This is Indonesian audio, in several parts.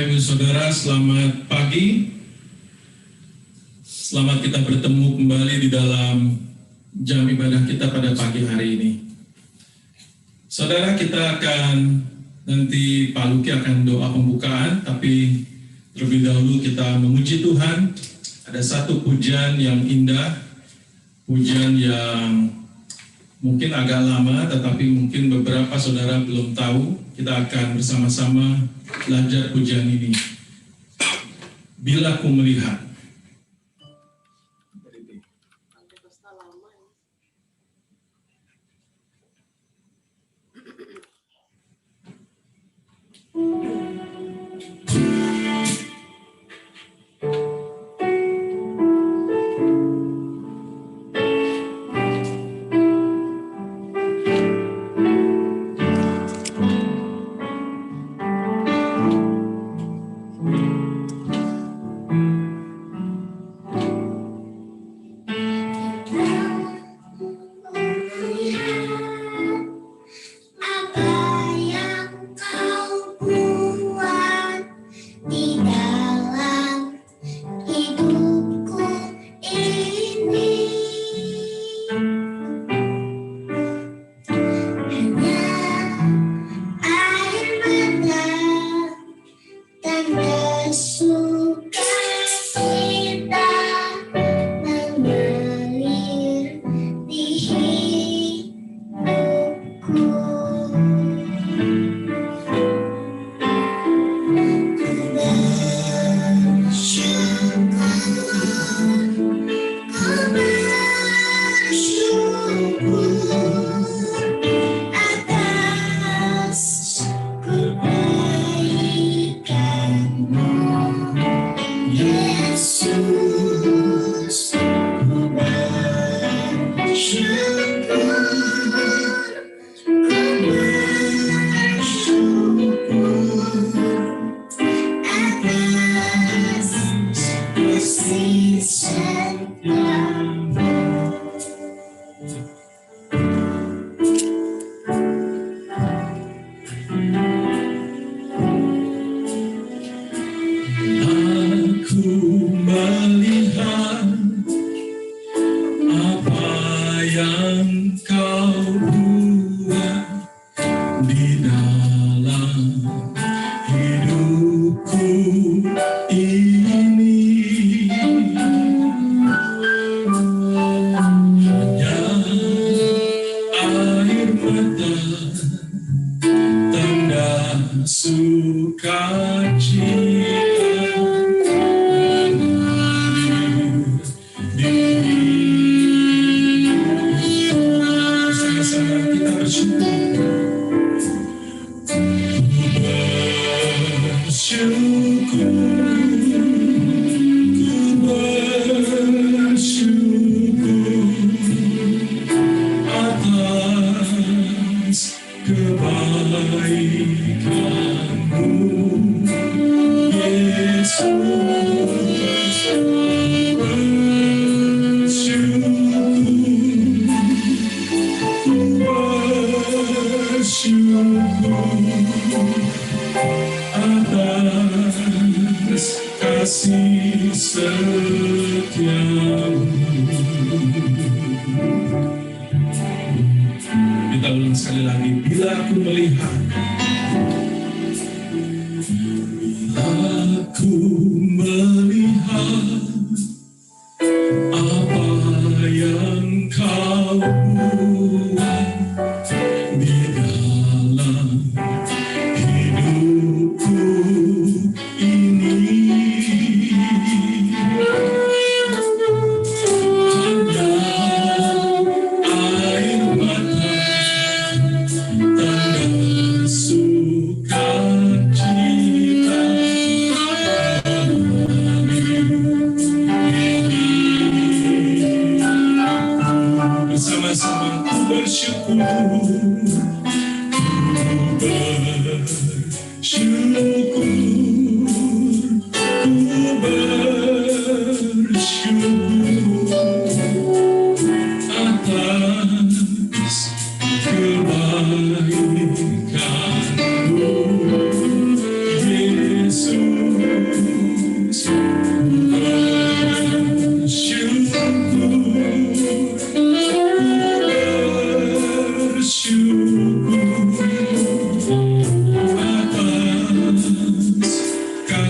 Ibu Saudara, selamat pagi. Selamat kita bertemu kembali di dalam jam ibadah kita pada pagi hari ini. Saudara, kita akan nanti Pak Luki akan doa pembukaan, tapi terlebih dahulu kita memuji Tuhan. Ada satu pujian yang indah, pujian yang mungkin agak lama, tetapi mungkin beberapa saudara belum tahu. Kita akan bersama-sama belajar pujian ini. Bila ku melihat. Kebaikan-Mu, Yesus.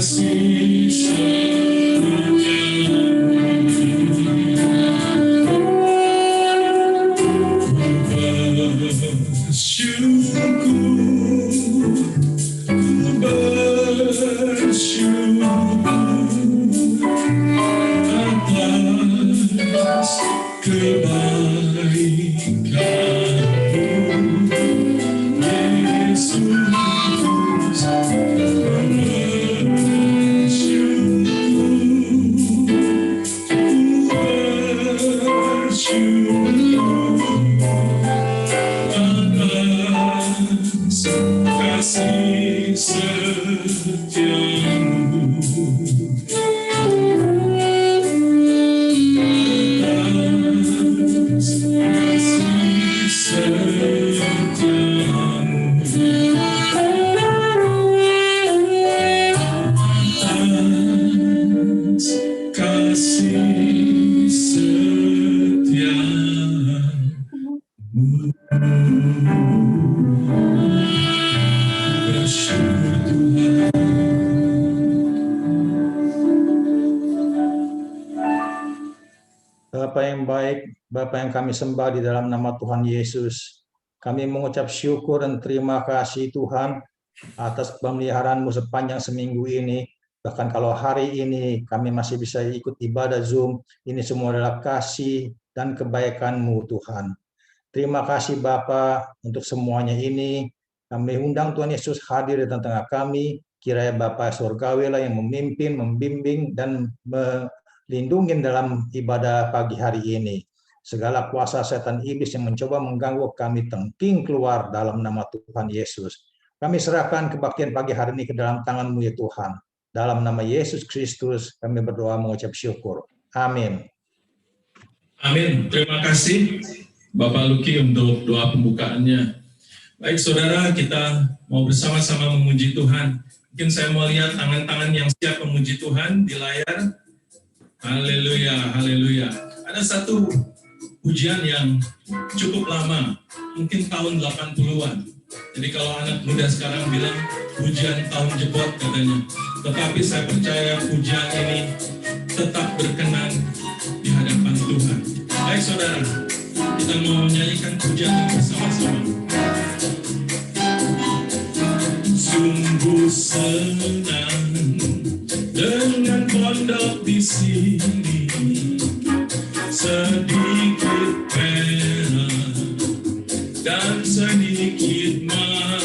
kasih Bapa yang baik, Bapa yang kami sembah di dalam nama Tuhan Yesus, kami mengucap syukur dan terima kasih Tuhan atas pemeliharaan-Mu sepanjang seminggu ini. Bahkan kalau hari ini kami masih bisa ikut ibadah Zoom, ini semua adalah kasih dan kebaikan-Mu Tuhan. Terima kasih Bapa untuk semuanya ini. Kami undang Tuhan Yesus hadir di tengah-tengah kami. Kiranya Bapa Surgawi lah yang memimpin, membimbing, dan lindungi dalam ibadah pagi hari ini. Segala kuasa setan iblis yang mencoba mengganggu kami tengking keluar dalam nama Tuhan Yesus. Kami serahkan kebaktian pagi hari ini ke dalam tangan-Mu ya Tuhan. Dalam nama Yesus Kristus kami berdoa mengucap syukur. Amin. Amin. Terima kasih Bapak Luki untuk doa pembukaannya. Baik saudara, kita mau bersama-sama memuji Tuhan. Mungkin saya mau lihat tangan-tangan yang siap memuji Tuhan di layar. Haleluya, haleluya. Ada satu pujian yang cukup lama, mungkin tahun 80-an. Jadi kalau anak muda sekarang bilang pujian tahun jebot katanya. Tetapi saya percaya pujian ini tetap berkenan di hadapan Tuhan. Baik saudara, kita mau menyanyikan pujian ini bersama-sama. Sungguh senang dengan pondok di sini, sedikit perak dan sedikit mas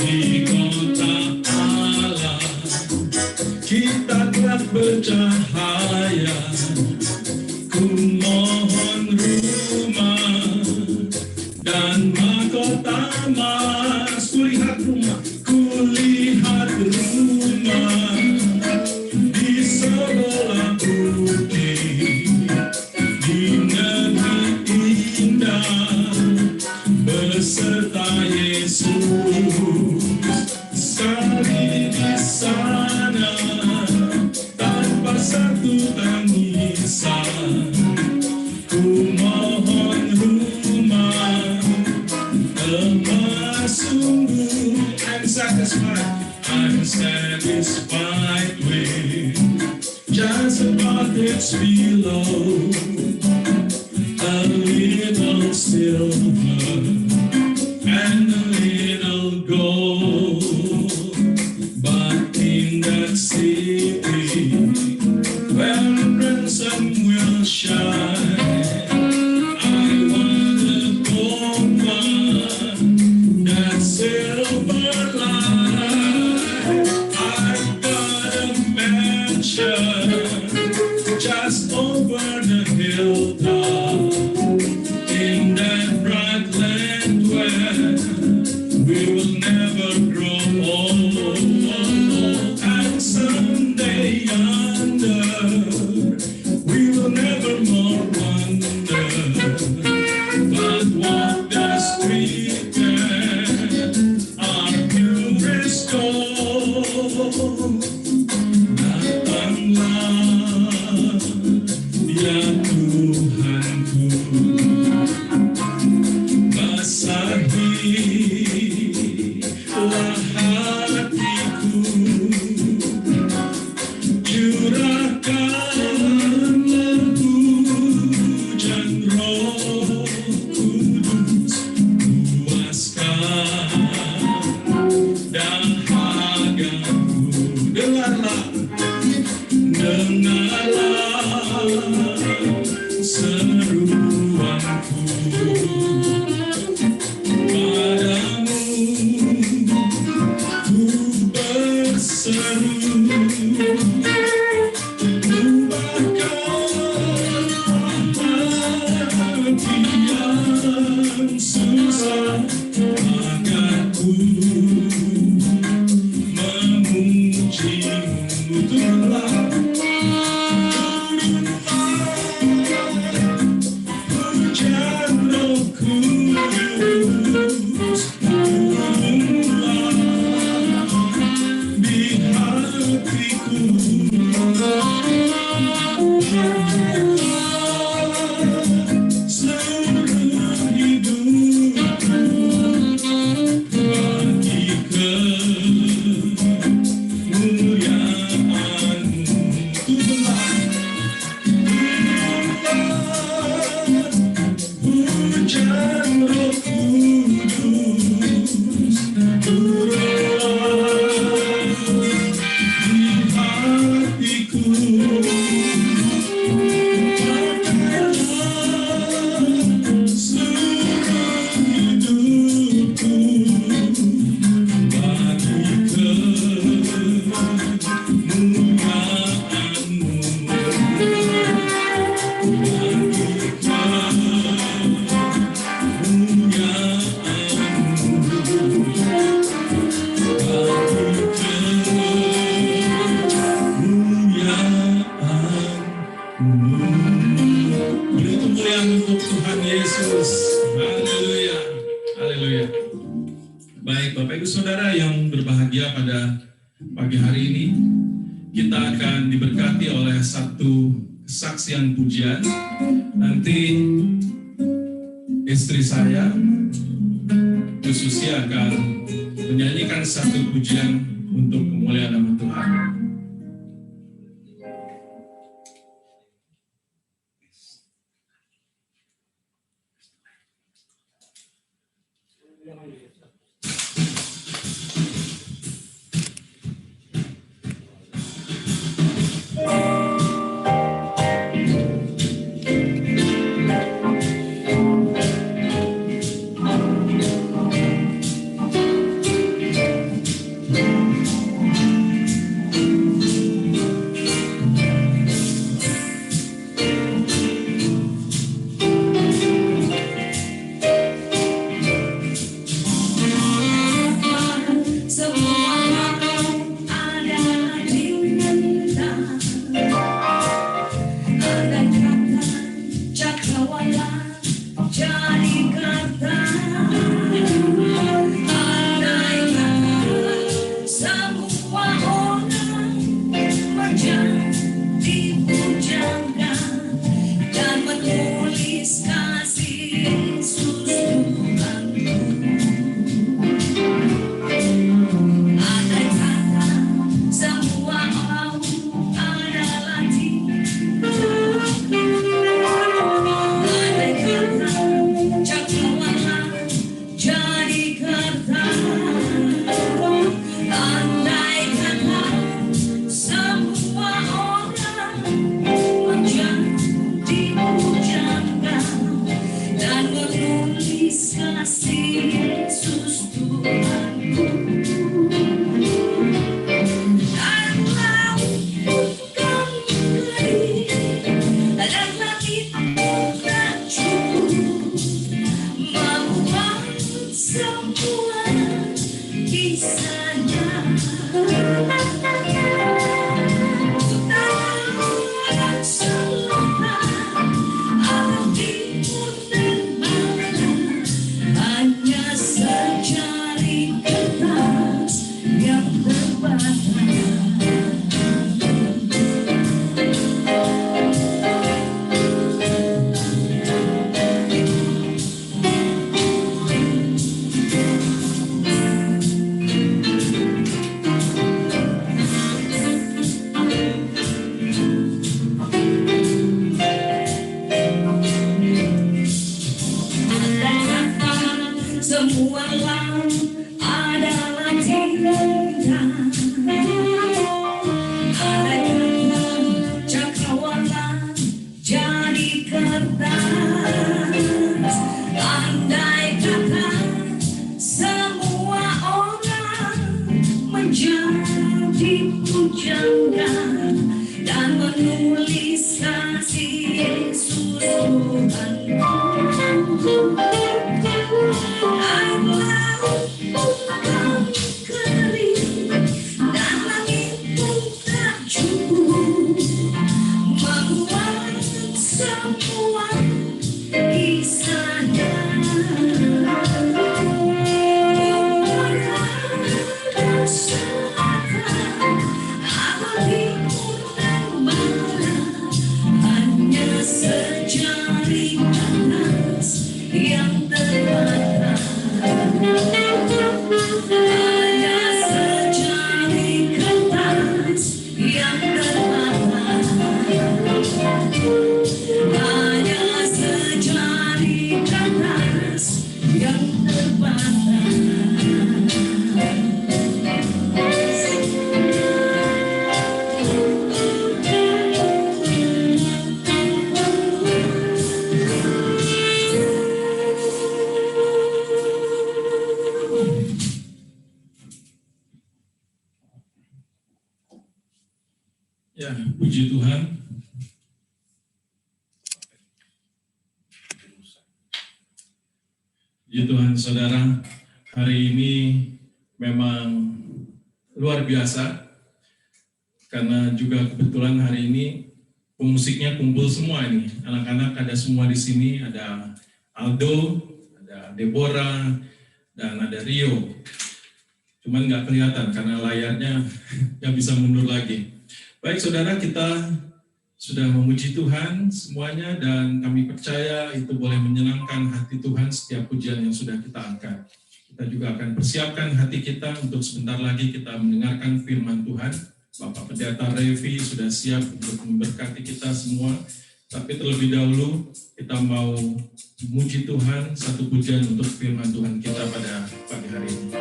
di kota Allah. Kita telah bercahaya, ku mohon rumah dan mahkota mas. Kulihat rumah di sebelah putih, di negeri indah beserta Yesus. Sekali di sana tanpa satu tangisan, ku mohon rumah emas sungguh. I'm satisfied with just about this below, a little silver and a little gold. But in that city where ransom will shine, I want a gold one, that silver line. I've got a mansion just over the hilltop in that bright land. Baik, Bapak Ibu Saudara yang berbahagia pada pagi hari ini, kita akan diberkati oleh satu kesaksian pujian. Nanti istri saya, Bu Susi, akan menyanyikan satu pujian untuk kemuliaan nama Tuhan. dipujangkan dan menulis kasih Yesus Tuhanku. Air laut pun kering dan langit pun tak cukup menguat semua kisahnya. Hanya sejari panas yang terbakar, hanya sejari kertas yang terbakar, hanya sejari kertas yang terbakar. Ya, puji Tuhan. Puji Tuhan, saudara. Hari ini memang luar biasa, karena juga kebetulan hari ini pemusiknya kumpul semua ini. Anak-anak ada semua di sini, ada Aldo, ada Deborah, dan ada Rio. Cuman nggak kelihatan karena layarnya nggak bisa mundur lagi. Baik saudara, kita sudah memuji Tuhan semuanya dan kami percaya itu boleh menyenangkan hati Tuhan setiap pujian yang sudah kita angkat. Kita juga akan persiapkan hati kita untuk sebentar lagi kita mendengarkan firman Tuhan. Bapak Pendeta Revi sudah siap untuk memberkati kita semua. Tapi terlebih dahulu kita mau memuji Tuhan, satu pujian untuk firman Tuhan kita pada pagi hari ini.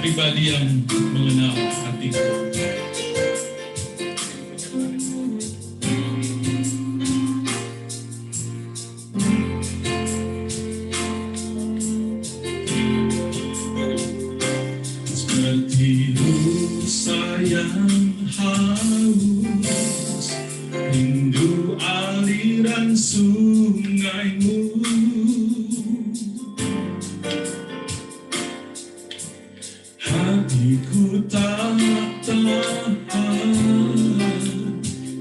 Pribadi yang mengenal hatiku. Seperti rusa yang haus, rindu aliran sungaimu. Hatiku tak tahan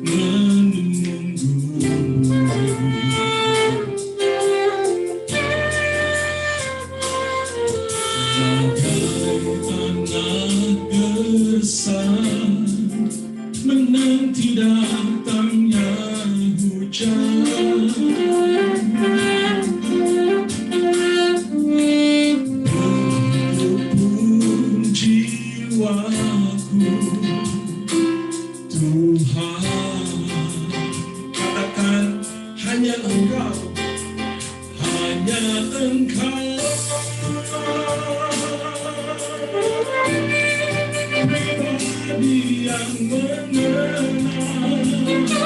menunggumu. Bagai anak gersang menanti datangnya hujan. Tuhan, katakan hanya Engkau, hanya Engkau. Pribadi yang mengenal hatiku,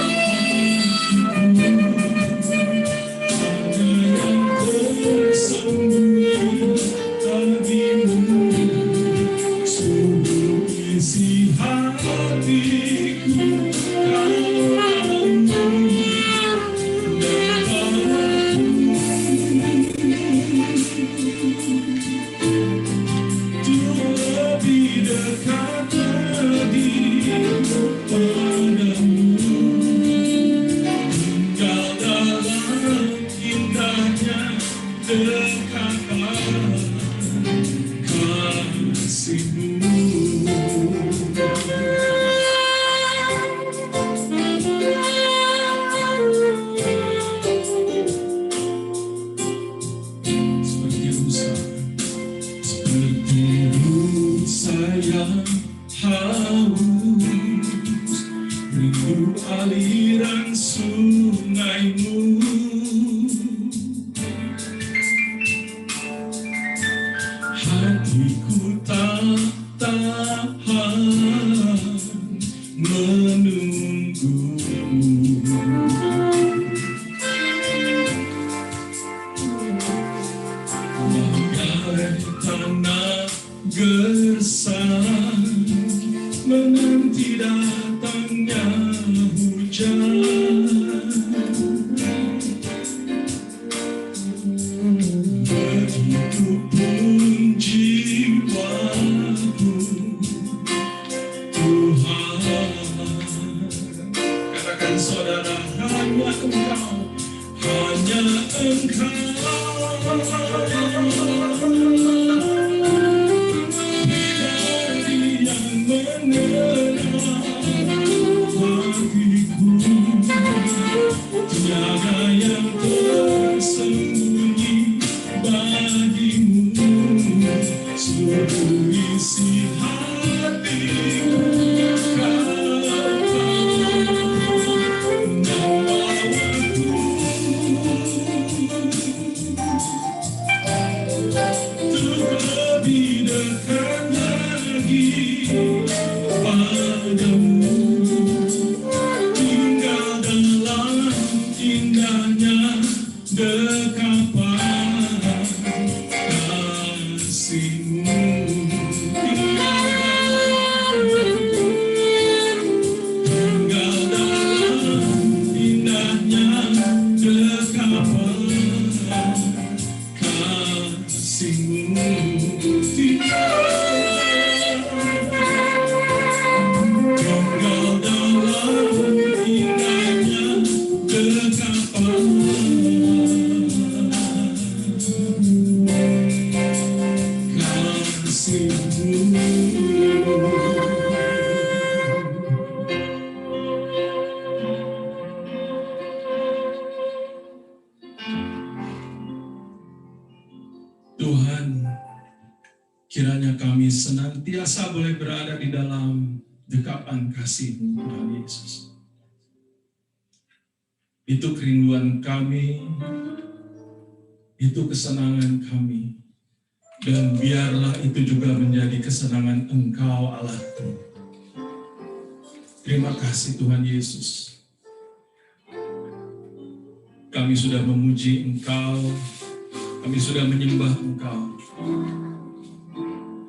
hanya yang tersembunyi hatimu, sungguh isi hatiku. Aliran sungaimu, gersang menanti datangnya hujan. Begitupun jiwaku, Tuhan. Katakan saudara, hanya Engkau, hanya Engkau. Tiada yang tersembunyi bagimu, seluruh isi hatiku kau membawaku untuk lebih dekat lagi padamu. Dekapan kasih-Mu, tinggal dalam indahnya dekapan kasih-Mu, tinggal dalam indahnya dekapan. Tuhan, kiranya kami senantiasa boleh berada di dalam dekapan kasih-Mu, Tuhan Yesus. Itu kerinduan kami, itu kesenangan kami, dan biarlah itu juga menjadi kesenangan Engkau, Allahku. Terima kasih Tuhan Yesus. Kami sudah memuji Engkau, kami sudah menyembah Engkau.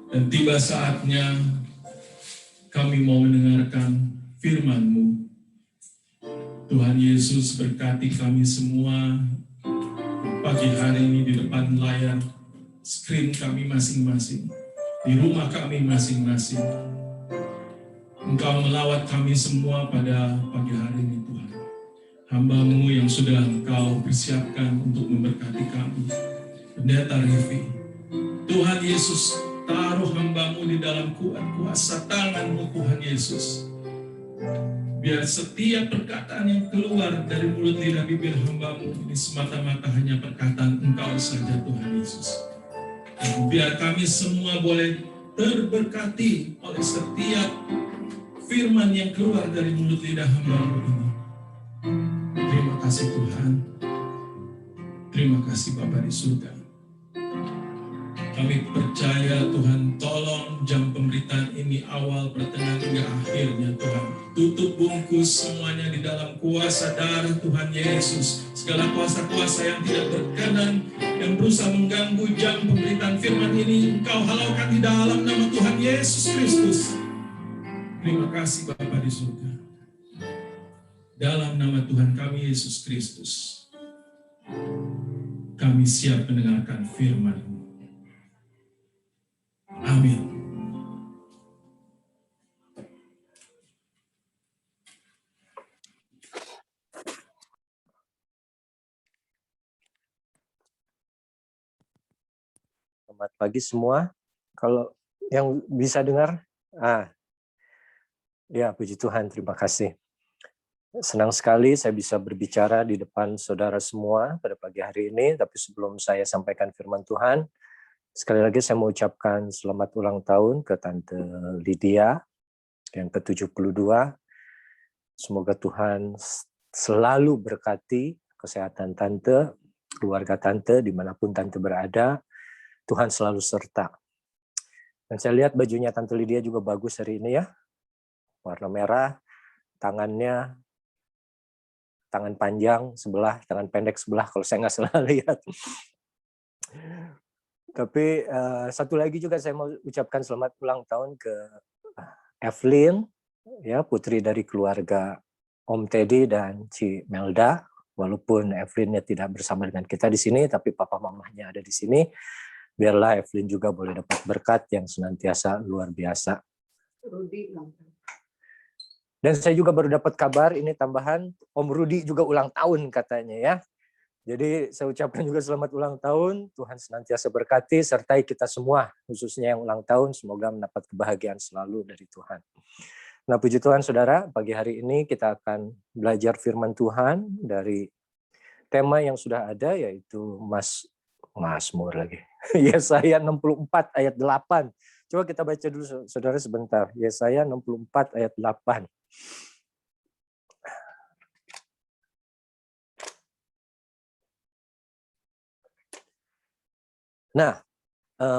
Dan tiba saatnya kami mau mendengarkan firman-Mu. Tuhan Yesus berkati kami semua pagi hari ini di depan layar screen kami masing-masing, di rumah kami masing-masing. Engkau melawat kami semua pada pagi hari ini Tuhan. Hamba-Mu yang sudah Engkau persiapkan untuk memberkati kami. Pendeta Revi, Tuhan Yesus, taruh hamba-Mu di dalam kuasa tangan-Mu Tuhan Yesus. Biar setiap perkataan yang keluar dari mulut lidah bibir hamba-Mu ini semata-mata hanya perkataan Engkau saja Tuhan Yesus. Dan biar kami semua boleh terberkati oleh setiap firman yang keluar dari mulut lidah hamba-Mu ini. Terima kasih Tuhan. Terima kasih Bapa di surga. Kami percaya Tuhan, tolong jam pemberitaan ini awal, pertengahan, hingga akhirnya Tuhan. Tutup bungkus semuanya di dalam kuasa darah Tuhan Yesus. Segala kuasa-kuasa yang tidak berkenan, yang berusaha mengganggu jam pemberitaan firman ini, Engkau halaukan di dalam nama Tuhan Yesus Kristus. Terima kasih Bapa di surga. Dalam nama Tuhan kami Yesus Kristus, kami siap mendengarkan firman-Mu. Amin. Selamat pagi semua. Kalau yang bisa dengar, ya puji Tuhan, terima kasih. Senang sekali saya bisa berbicara di depan saudara semua pada pagi hari ini, tapi sebelum saya sampaikan firman Tuhan, sekali lagi saya mau ucapkan selamat ulang tahun ke Tante Lydia yang ke-72. Semoga Tuhan selalu berkati kesehatan Tante, keluarga Tante, dimanapun Tante berada. Tuhan selalu serta. Dan saya lihat bajunya Tante Lydia juga bagus hari ini ya. Warna merah, tangannya, tangan panjang sebelah, tangan pendek sebelah, kalau saya nggak salah lihat. Tapi satu lagi juga saya mau ucapkan selamat ulang tahun ke Evelyn, ya, putri dari keluarga Om Teddy dan Ci Melda. Walaupun Evelynnya tidak bersama dengan kita di sini, tapi papa mamahnya ada di sini. Biarlah Evelyn juga boleh dapat berkat yang senantiasa luar biasa. Dan saya juga baru dapat kabar, ini tambahan, Om Rudi juga ulang tahun katanya ya. Jadi saya ucapkan juga selamat ulang tahun, Tuhan senantiasa berkati, sertai kita semua, khususnya yang ulang tahun, semoga mendapat kebahagiaan selalu dari Tuhan. Nah puji Tuhan saudara, pagi hari ini kita akan belajar firman Tuhan dari tema yang sudah ada, yaitu Mazmur lagi. Yesaya 64 ayat 8. Coba kita baca dulu saudara sebentar, Yesaya 64 ayat 8. Nah,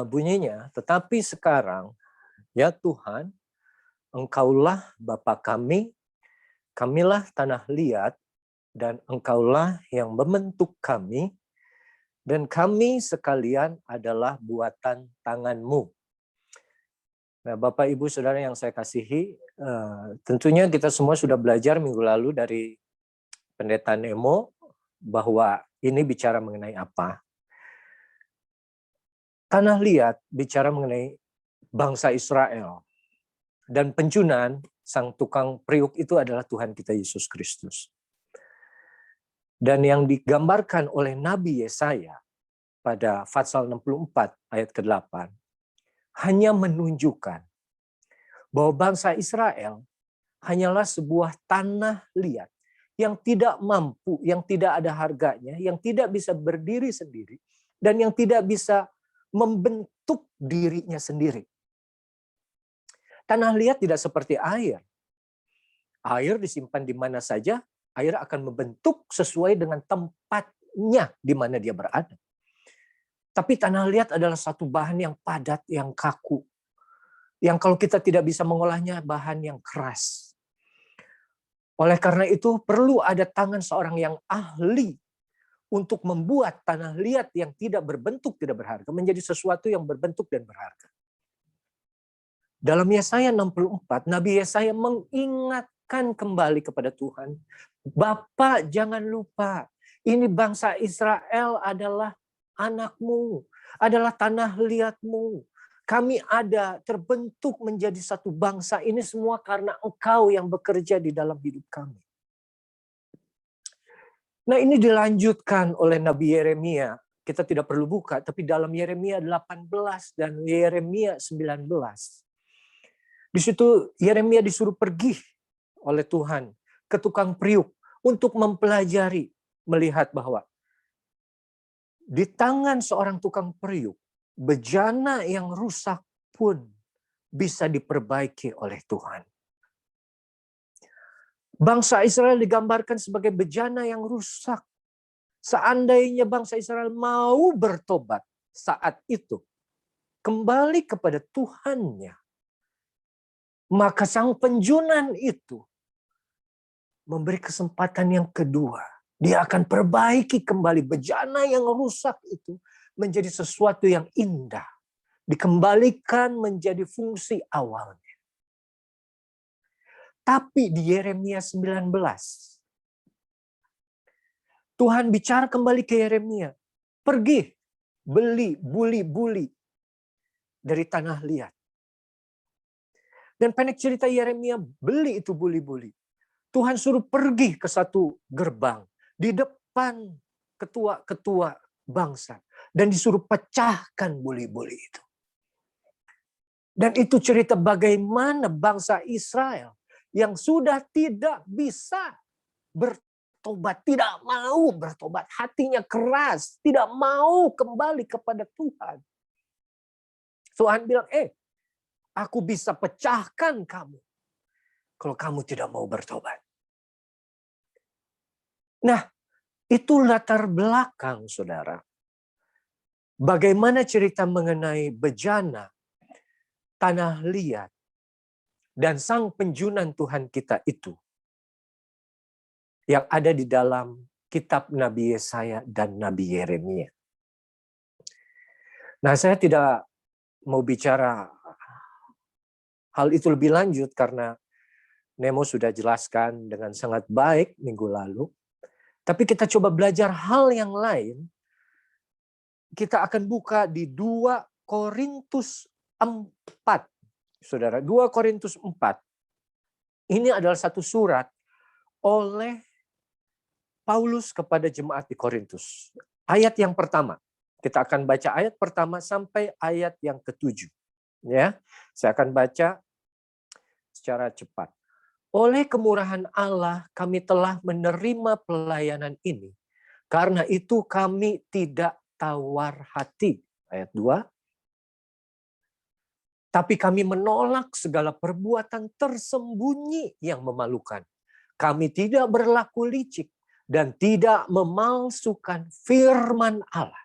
bunyinya, tetapi sekarang, ya Tuhan, Engkaulah Bapa kami, kamilah tanah liat, dan Engkaulah yang membentuk kami, dan kami sekalian adalah buatan tangan-Mu. Nah, Bapak, Ibu, Saudara yang saya kasihi, tentunya kita semua sudah belajar minggu lalu dari Pendeta Nemo, bahwa ini bicara mengenai apa. Tanah liat bicara mengenai bangsa Israel. Dan penjunan, sang tukang periuk itu adalah Tuhan kita Yesus Kristus. Dan yang digambarkan oleh Nabi Yesaya pada Fatsal 64 ayat ke-8, hanya menunjukkan bahwa bangsa Israel hanyalah sebuah tanah liat yang tidak mampu, yang tidak ada harganya, yang tidak bisa berdiri sendiri, dan yang tidak bisa membentuk dirinya sendiri. Tanah liat tidak seperti air. Air disimpan di mana saja, air akan membentuk sesuai dengan tempatnya di mana dia berada. Tapi tanah liat adalah satu bahan yang padat, yang kaku. Yang kalau kita tidak bisa mengolahnya, bahan yang keras. Oleh karena itu perlu ada tangan seorang yang ahli untuk membuat tanah liat yang tidak berbentuk, tidak berharga, menjadi sesuatu yang berbentuk dan berharga. Dalam Yesaya 64, Nabi Yesaya mengingatkan kembali kepada Tuhan, Bapak jangan lupa, ini bangsa Israel adalah anakmu, adalah tanah liatmu. Kami ada terbentuk menjadi satu bangsa, ini semua karena Engkau yang bekerja di dalam hidup kami. Nah ini dilanjutkan oleh Nabi Yeremia. Kita tidak perlu buka, tapi dalam Yeremia 18 dan Yeremia 19. Di situ Yeremia disuruh pergi oleh Tuhan ke tukang periuk untuk mempelajari, melihat bahwa di tangan seorang tukang periuk, bejana yang rusak pun bisa diperbaiki oleh Tuhan. Bangsa Israel digambarkan sebagai bejana yang rusak. Seandainya bangsa Israel mau bertobat saat itu, kembali kepada Tuhannya, maka sang penjunan itu memberi kesempatan yang kedua. Dia akan perbaiki kembali bejana yang rusak itu menjadi sesuatu yang indah. Dikembalikan menjadi fungsi awalnya. Tapi di Yeremia 19, Tuhan bicara kembali ke Yeremia. Pergi, beli buli-buli dari tanah liat. Dan pendek cerita Yeremia beli itu buli-buli. Tuhan suruh pergi ke satu gerbang di depan ketua-ketua bangsa. Dan disuruh pecahkan buli-buli itu. Dan itu cerita bagaimana bangsa Israel yang sudah tidak bisa bertobat, tidak mau bertobat, hatinya keras, tidak mau kembali kepada Tuhan. Tuhan bilang, aku bisa pecahkan kamu kalau kamu tidak mau bertobat. Nah, itu latar belakang, saudara. Bagaimana cerita mengenai bejana, tanah liat, dan sang penjunan Tuhan kita itu yang ada di dalam kitab Nabi Yesaya dan Nabi Yeremia. Nah, saya tidak mau bicara hal itu lebih lanjut karena Nemo sudah jelaskan dengan sangat baik minggu lalu. Tapi kita coba belajar hal yang lain. Kita akan buka di 2 Korintus 4. Saudara, 2 Korintus 4. Ini adalah satu surat oleh Paulus kepada jemaat di Korintus. Ayat yang pertama. Kita akan baca ayat pertama sampai ayat yang ke-7. Ya, saya akan baca secara cepat. Oleh kemurahan Allah kami telah menerima pelayanan ini. Karena itu kami tidak tawar hati. Ayat 2. Tapi kami menolak segala perbuatan tersembunyi yang memalukan. Kami tidak berlaku licik dan tidak memalsukan firman Allah.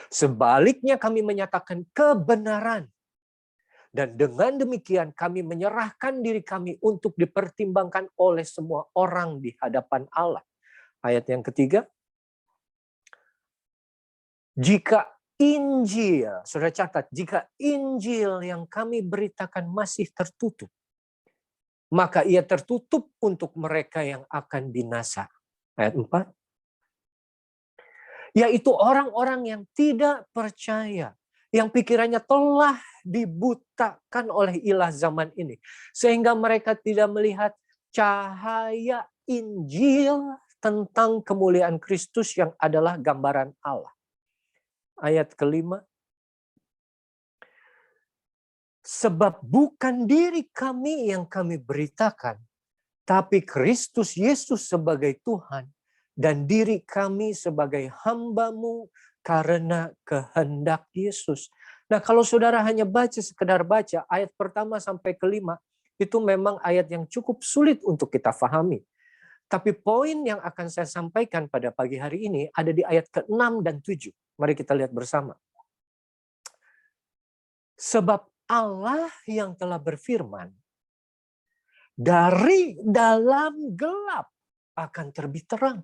Sebaliknya kami menyatakan kebenaran. Dan dengan demikian kami menyerahkan diri kami untuk dipertimbangkan oleh semua orang di hadapan Allah. Ayat yang ketiga. Jika Injil, saudara catat, jika Injil yang kami beritakan masih tertutup, maka ia tertutup untuk mereka yang akan binasa. Ayat 4. Yaitu orang-orang yang tidak percaya, yang pikirannya telah dibutakan oleh ilah zaman ini. Sehingga mereka tidak melihat cahaya Injil tentang kemuliaan Kristus yang adalah gambaran Allah. Ayat kelima. Sebab bukan diri kami yang kami beritakan, tapi Kristus Yesus sebagai Tuhan, dan diri kami sebagai hamba-Mu karena kehendak Yesus. Nah, kalau saudara hanya sekedar baca ayat pertama sampai kelima, itu memang ayat yang cukup sulit untuk kita pahami. Tapi poin yang akan saya sampaikan pada pagi hari ini ada di ayat ke-6 dan 7. Mari kita lihat bersama. Sebab Allah yang telah berfirman, dari dalam gelap akan terbit terang.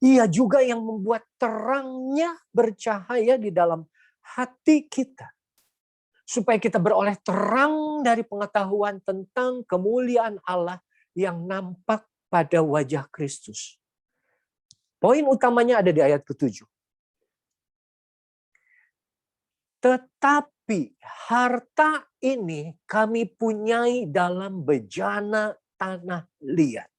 Ia juga yang membuat terangnya bercahaya di dalam hati kita. Supaya kita beroleh terang dari pengetahuan tentang kemuliaan Allah yang nampak pada wajah Kristus. Poin utamanya ada di ayat ke-7. Tetapi harta ini kami punyai dalam bejana tanah liat.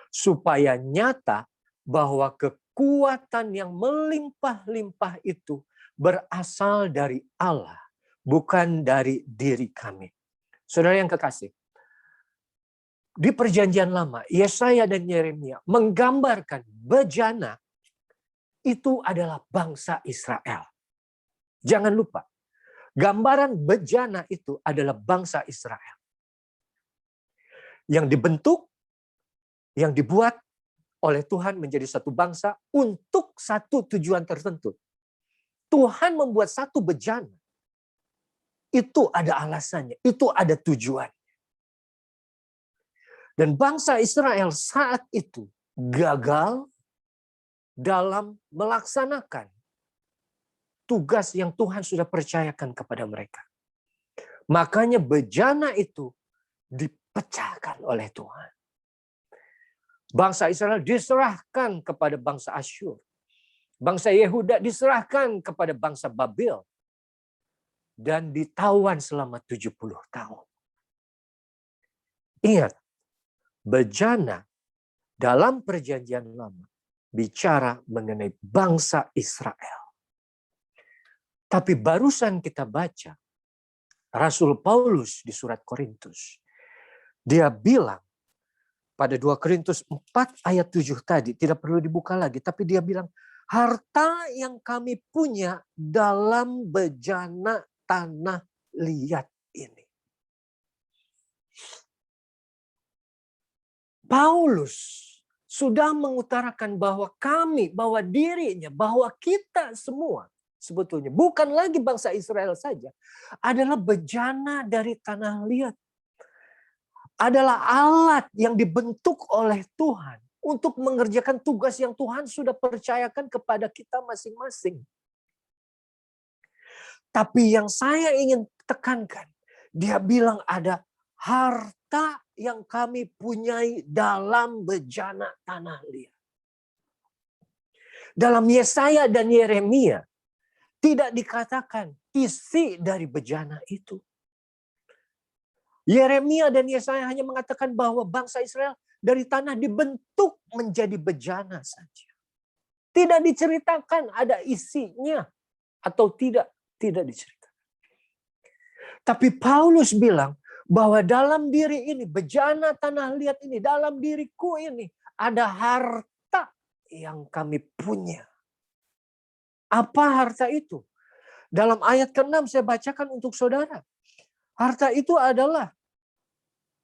Supaya nyata bahwa kekuatan yang melimpah-limpah itu berasal dari Allah, bukan dari diri kami. Saudara yang kekasih, di Perjanjian Lama, Yesaya dan Yeremia menggambarkan bejana itu adalah bangsa Israel. Jangan lupa, gambaran bejana itu adalah bangsa Israel. Yang dibentuk, yang dibuat oleh Tuhan menjadi satu bangsa untuk satu tujuan tertentu. Tuhan membuat satu bejana. Itu ada alasannya, itu ada tujuan. Dan bangsa Israel saat itu gagal dalam melaksanakan tugas yang Tuhan sudah percayakan kepada mereka. Makanya bejana itu dipecahkan oleh Tuhan. Bangsa Israel diserahkan kepada bangsa Asyur. Bangsa Yehuda diserahkan kepada bangsa Babel. Dan ditawan selama 70 tahun. Ingat, bejana dalam Perjanjian Lama bicara mengenai bangsa Israel. Tapi barusan kita baca Rasul Paulus di surat Korintus. Dia bilang pada 2 Korintus 4 ayat 7 tadi, tidak perlu dibuka lagi, tapi dia bilang, harta yang kami punya dalam bejana tanah liat ini. Paulus sudah mengutarakan bahwa dirinya, bahwa kita semua sebetulnya bukan lagi bangsa Israel saja, adalah bejana dari tanah liat. Adalah alat yang dibentuk oleh Tuhan untuk mengerjakan tugas yang Tuhan sudah percayakan kepada kita masing-masing. Tapi yang saya ingin tekankan, dia bilang ada harta yang kami punyai dalam bejana tanah liat. Dalam Yesaya dan Yeremia tidak dikatakan isi dari bejana itu. Yeremia dan Yesaya hanya mengatakan bahwa bangsa Israel dari tanah dibentuk menjadi bejana saja. Tidak diceritakan ada isinya atau tidak diceritakan. Tapi Paulus bilang bahwa dalam diri ini, bejana tanah liat ini, dalam diriku ini ada harta yang kami punya. Apa harta itu? Dalam ayat ke-6 saya bacakan untuk saudara. Harta itu adalah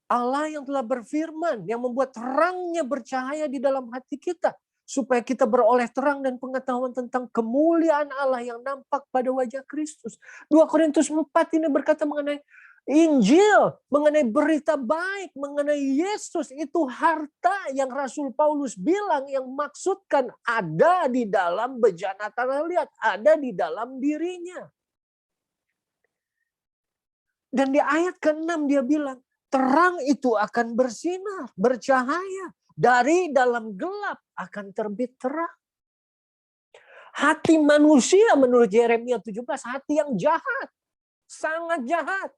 Allah yang telah berfirman, yang membuat terangnya bercahaya di dalam hati kita, supaya kita beroleh terang dan pengetahuan tentang kemuliaan Allah yang nampak pada wajah Kristus. 2 Korintus 4 ini berkata mengenai Injil, mengenai berita baik, mengenai Yesus, itu harta yang Rasul Paulus bilang, yang maksudkan ada di dalam bejana tanah liat, ada di dalam dirinya. Dan di ayat ke-6 dia bilang, terang itu akan bersinar, bercahaya. Dari dalam gelap akan terbit terang. Hati manusia menurut Yeremia 17, hati yang jahat. Sangat jahat.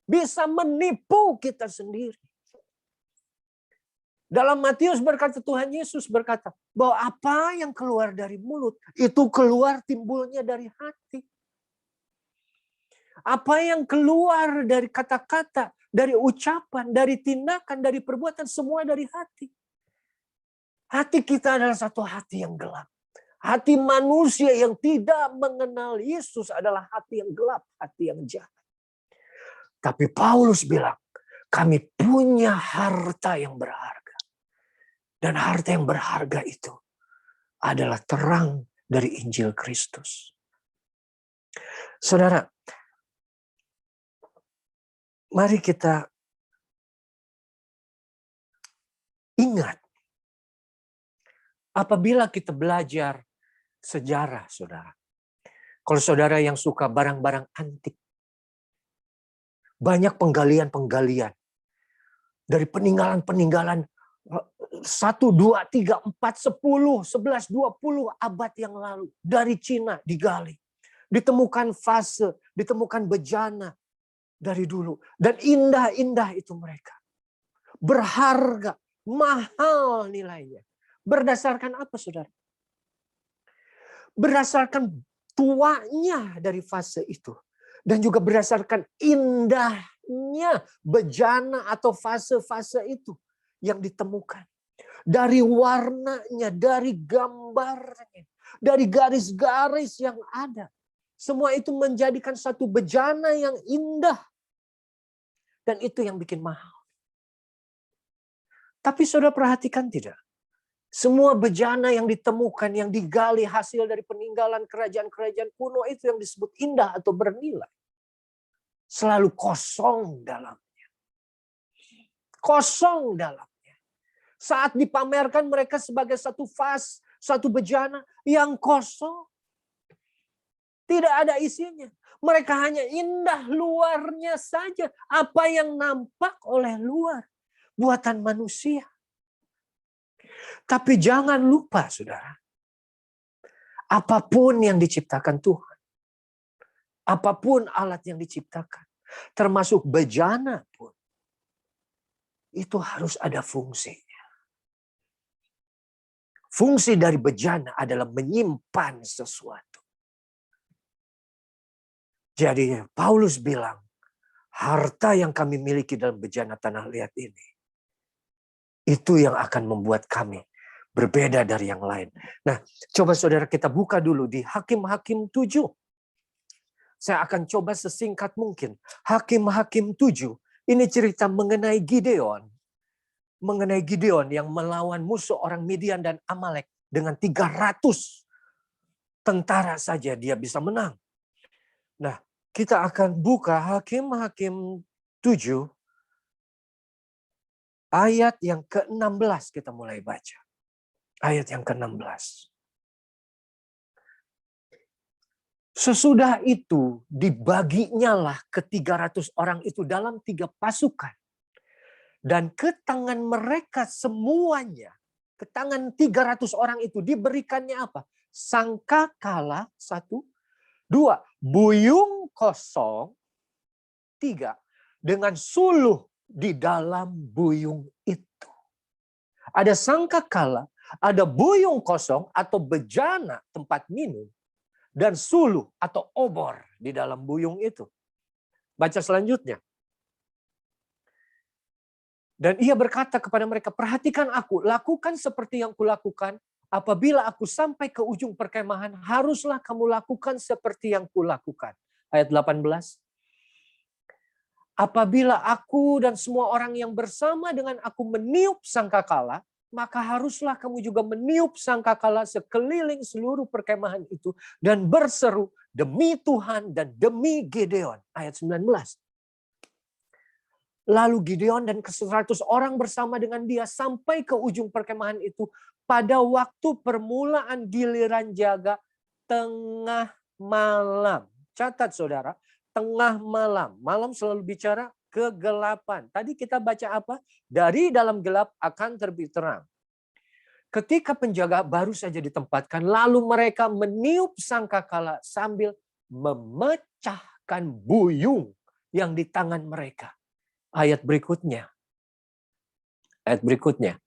Bisa menipu kita sendiri. Dalam Matius berkata, Tuhan Yesus berkata, bahwa apa yang keluar dari mulut, itu keluar timbulnya dari hati. Apa yang keluar dari kata-kata, dari ucapan, dari tindakan, dari perbuatan, semua dari hati. Hati kita adalah satu hati yang gelap. Hati manusia yang tidak mengenal Yesus adalah hati yang gelap, hati yang jahat. Tapi Paulus bilang, kami punya harta yang berharga. Dan harta yang berharga itu adalah terang dari Injil Kristus. Saudara, mari kita ingat, apabila kita belajar sejarah, saudara. Kalau saudara yang suka barang-barang antik, banyak penggalian-penggalian dari peninggalan-peninggalan 1, 2, 3, 4, 10, 11, 20 abad yang lalu. Dari Cina digali. Ditemukan fase, ditemukan bejana dari dulu. Dan indah-indah itu mereka. Berharga, mahal nilainya. Berdasarkan apa, saudara? Berdasarkan tuanya dari fase itu. Dan juga berdasarkan indahnya bejana atau fase-fase itu yang ditemukan. Dari warnanya, dari gambarnya, dari garis-garis yang ada. Semua itu menjadikan satu bejana yang indah. Dan itu yang bikin mahal. Tapi saudara perhatikan tidak? Semua bejana yang ditemukan, yang digali hasil dari peninggalan kerajaan-kerajaan kuno itu yang disebut indah atau bernilai. Selalu kosong dalamnya. Kosong dalamnya. Saat dipamerkan mereka sebagai satu vas, satu bejana yang kosong. Tidak ada isinya. Mereka hanya indah luarnya saja. Apa yang nampak oleh luar. Buatan manusia. Tapi jangan lupa, saudara. Apapun yang diciptakan Tuhan. Apapun alat yang diciptakan. Termasuk bejana pun. Itu harus ada fungsinya. Fungsi dari bejana adalah menyimpan sesuatu. Jadi Paulus bilang, harta yang kami miliki dalam bejana tanah liat ini, itu yang akan membuat kami berbeda dari yang lain. Nah, coba saudara kita buka dulu di Hakim-Hakim 7. Saya akan coba sesingkat mungkin. Hakim-Hakim 7, ini cerita mengenai Gideon. Mengenai Gideon yang melawan musuh orang Midian dan Amalek dengan 300 tentara saja dia bisa menang. Nah, kita akan buka Hakim-Hakim 7 ayat yang ke-16 kita mulai baca. Ayat yang ke-16. Sesudah itu dibaginya lah ke 300 orang itu dalam 3 pasukan. Dan ke tangan mereka semuanya, ke tangan 300 orang itu diberikannya apa? Sangkakala 1, 2, buyung kosong, 3, dengan suluh di dalam buyung itu. Ada sangkakala, ada buyung kosong atau bejana tempat minum, dan suluh atau obor di dalam buyung itu. Baca selanjutnya. Dan ia berkata kepada mereka, perhatikan aku, lakukan seperti yang kulakukan. Apabila aku sampai ke ujung perkemahan, haruslah kamu lakukan seperti yang kulakukan. Ayat 18. Apabila aku dan semua orang yang bersama dengan aku meniup sangkakala, maka haruslah kamu juga meniup sangkakala sekeliling seluruh perkemahan itu dan berseru demi Tuhan dan demi Gideon. Ayat 19. Lalu Gideon dan ke-100 orang bersama dengan dia sampai ke ujung perkemahan itu pada waktu permulaan giliran jaga tengah malam. Catat saudara, tengah malam. Malam selalu bicara kegelapan. Tadi kita baca apa? Dari dalam gelap akan terbit terang. Ketika penjaga baru saja ditempatkan, lalu mereka meniup sangkakala sambil memecahkan buyung yang di tangan mereka. Ayat berikutnya. Ayat berikutnya.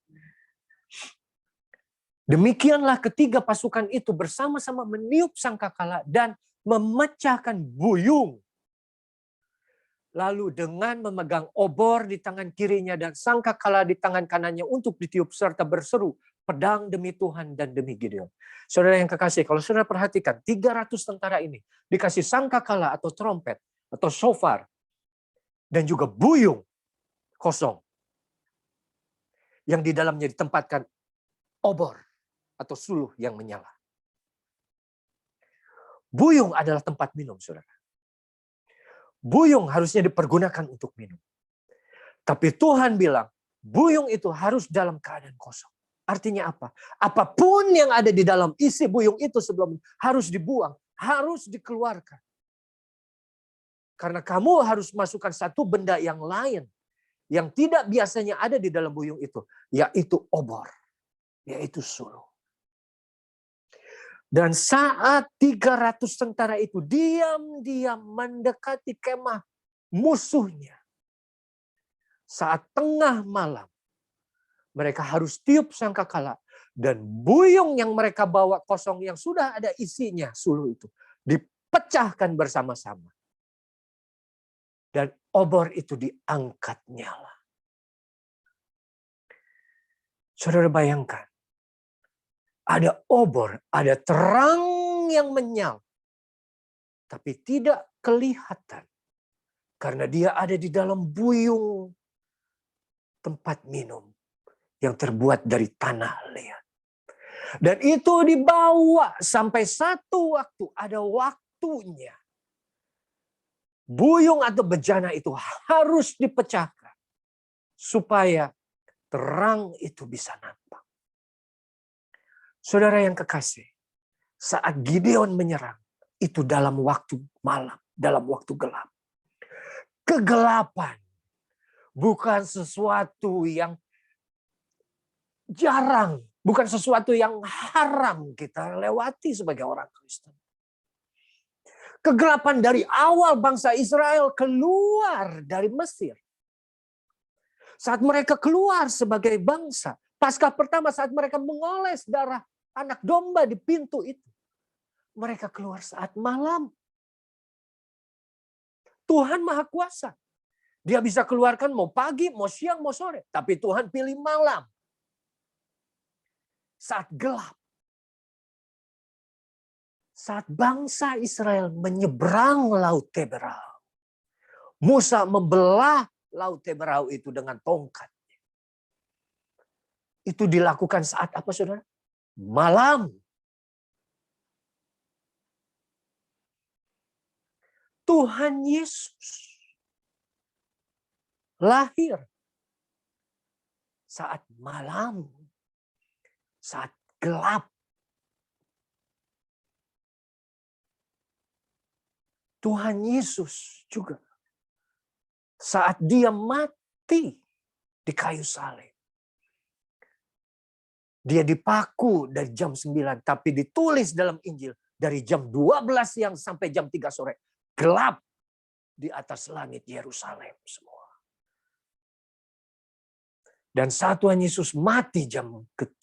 Demikianlah ketiga pasukan itu bersama-sama meniup sangkakala dan memecahkan buyung. Lalu dengan memegang obor di tangan kirinya dan sangkakala di tangan kanannya untuk ditiup serta berseru, pedang demi Tuhan dan demi Gideon. Saudara yang kekasih, kalau saudara perhatikan, 300 tentara ini dikasih sangkakala atau trompet atau shofar dan juga buyung kosong yang di dalamnya ditempatkan obor atau suluh yang menyala. Buyung adalah tempat minum, saudara. Buyung harusnya dipergunakan untuk minum. Tapi Tuhan bilang, buyung itu harus dalam keadaan kosong. Artinya apa? Apapun yang ada di dalam isi buyung itu sebelum harus dibuang, harus dikeluarkan. Karena kamu harus masukkan satu benda yang lain yang tidak biasanya ada di dalam buyung itu, yaitu obor, yaitu suluh. Dan saat 300 tentara itu diam-diam mendekati kemah musuhnya, saat tengah malam, mereka harus tiup sangkakala dan buyung yang mereka bawa kosong yang sudah ada isinya suluh itu dipecahkan bersama-sama. Dan obor itu diangkat nyala. Saudara bayangkan, ada obor, ada terang yang menyala, tapi tidak kelihatan karena dia ada di dalam buyung tempat minum yang terbuat dari tanah liat. Dan itu dibawa sampai satu waktu, ada waktunya. Buyung atau bejana itu harus dipecahkan supaya terang itu bisa nampak. Saudara yang kekasih, saat Gideon menyerang, itu dalam waktu malam, dalam waktu gelap. Kegelapan bukan sesuatu yang jarang, bukan sesuatu yang haram kita lewati sebagai orang Kristen. Kegelapan dari awal bangsa Israel keluar dari Mesir. Saat mereka keluar sebagai bangsa, Paskah pertama saat mereka mengoles darah anak domba di pintu itu. Mereka keluar saat malam. Tuhan Maha Kuasa. Dia bisa keluarkan mau pagi, mau siang, mau sore. Tapi Tuhan pilih malam. Saat gelap. Saat bangsa Israel menyeberang Laut Teberau. Musa membelah Laut Teberau itu dengan tongkat. Itu dilakukan saat apa, saudara? Malam. Tuhan Yesus lahir saat malam, saat gelap. Tuhan Yesus juga saat dia mati di kayu salib. Dia dipaku dari jam 9, tapi ditulis dalam Injil dari jam 12 siang sampai jam 3 sore. Gelap di atas langit Yerusalem semua. Dan saat Tuhan Yesus mati jam 9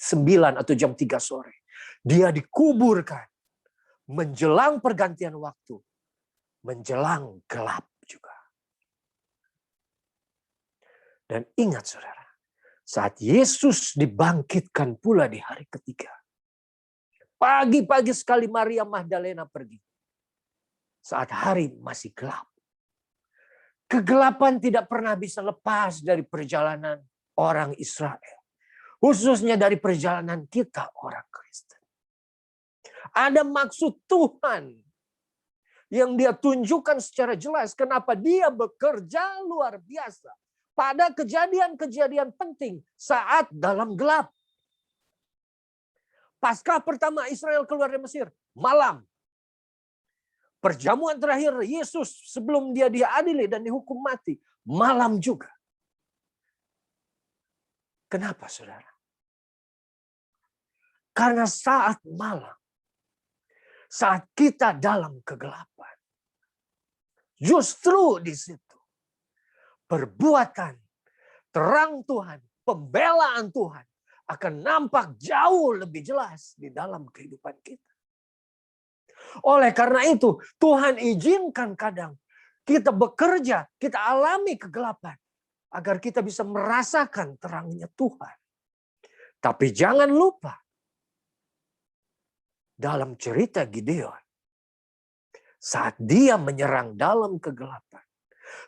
atau jam 3 sore, dia dikuburkan menjelang pergantian waktu, menjelang gelap juga. Dan ingat saudara, saat Yesus dibangkitkan pula di hari ketiga, pagi-pagi sekali Maria Magdalena pergi. Saat hari masih gelap. Kegelapan tidak pernah bisa lepas dari perjalanan orang Israel. Khususnya dari perjalanan kita orang Kristen. Ada maksud Tuhan yang dia tunjukkan secara jelas. Kenapa dia bekerja luar biasa pada kejadian-kejadian penting saat dalam gelap. Paskah pertama Israel keluar dari Mesir, malam. Perjamuan terakhir Yesus sebelum dia diadili dan dihukum mati, malam juga. Kenapa saudara? Karena saat malam, saat kita dalam kegelapan, justru di situ perbuatan terang Tuhan, pembelaan Tuhan akan nampak jauh lebih jelas di dalam kehidupan kita. Oleh karena itu, Tuhan izinkan kadang kita bekerja, kita alami kegelapan, agar kita bisa merasakan terangnya Tuhan. Tapi jangan lupa, dalam cerita Gideon, saat dia menyerang dalam kegelapan,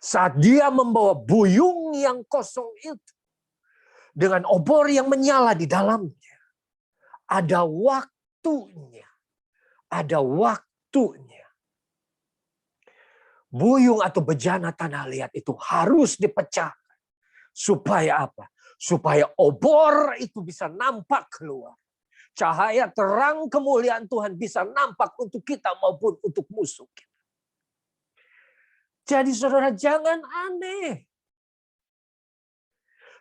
saat dia membawa buyung yang kosong itu, dengan obor yang menyala di dalamnya, ada waktunya. Ada waktunya. Buyung atau bejana tanah liat itu harus dipecahkan. Supaya apa? Supaya obor itu bisa nampak keluar. Cahaya terang kemuliaan Tuhan bisa nampak untuk kita maupun untuk musuh kita. Jadi saudara jangan aneh.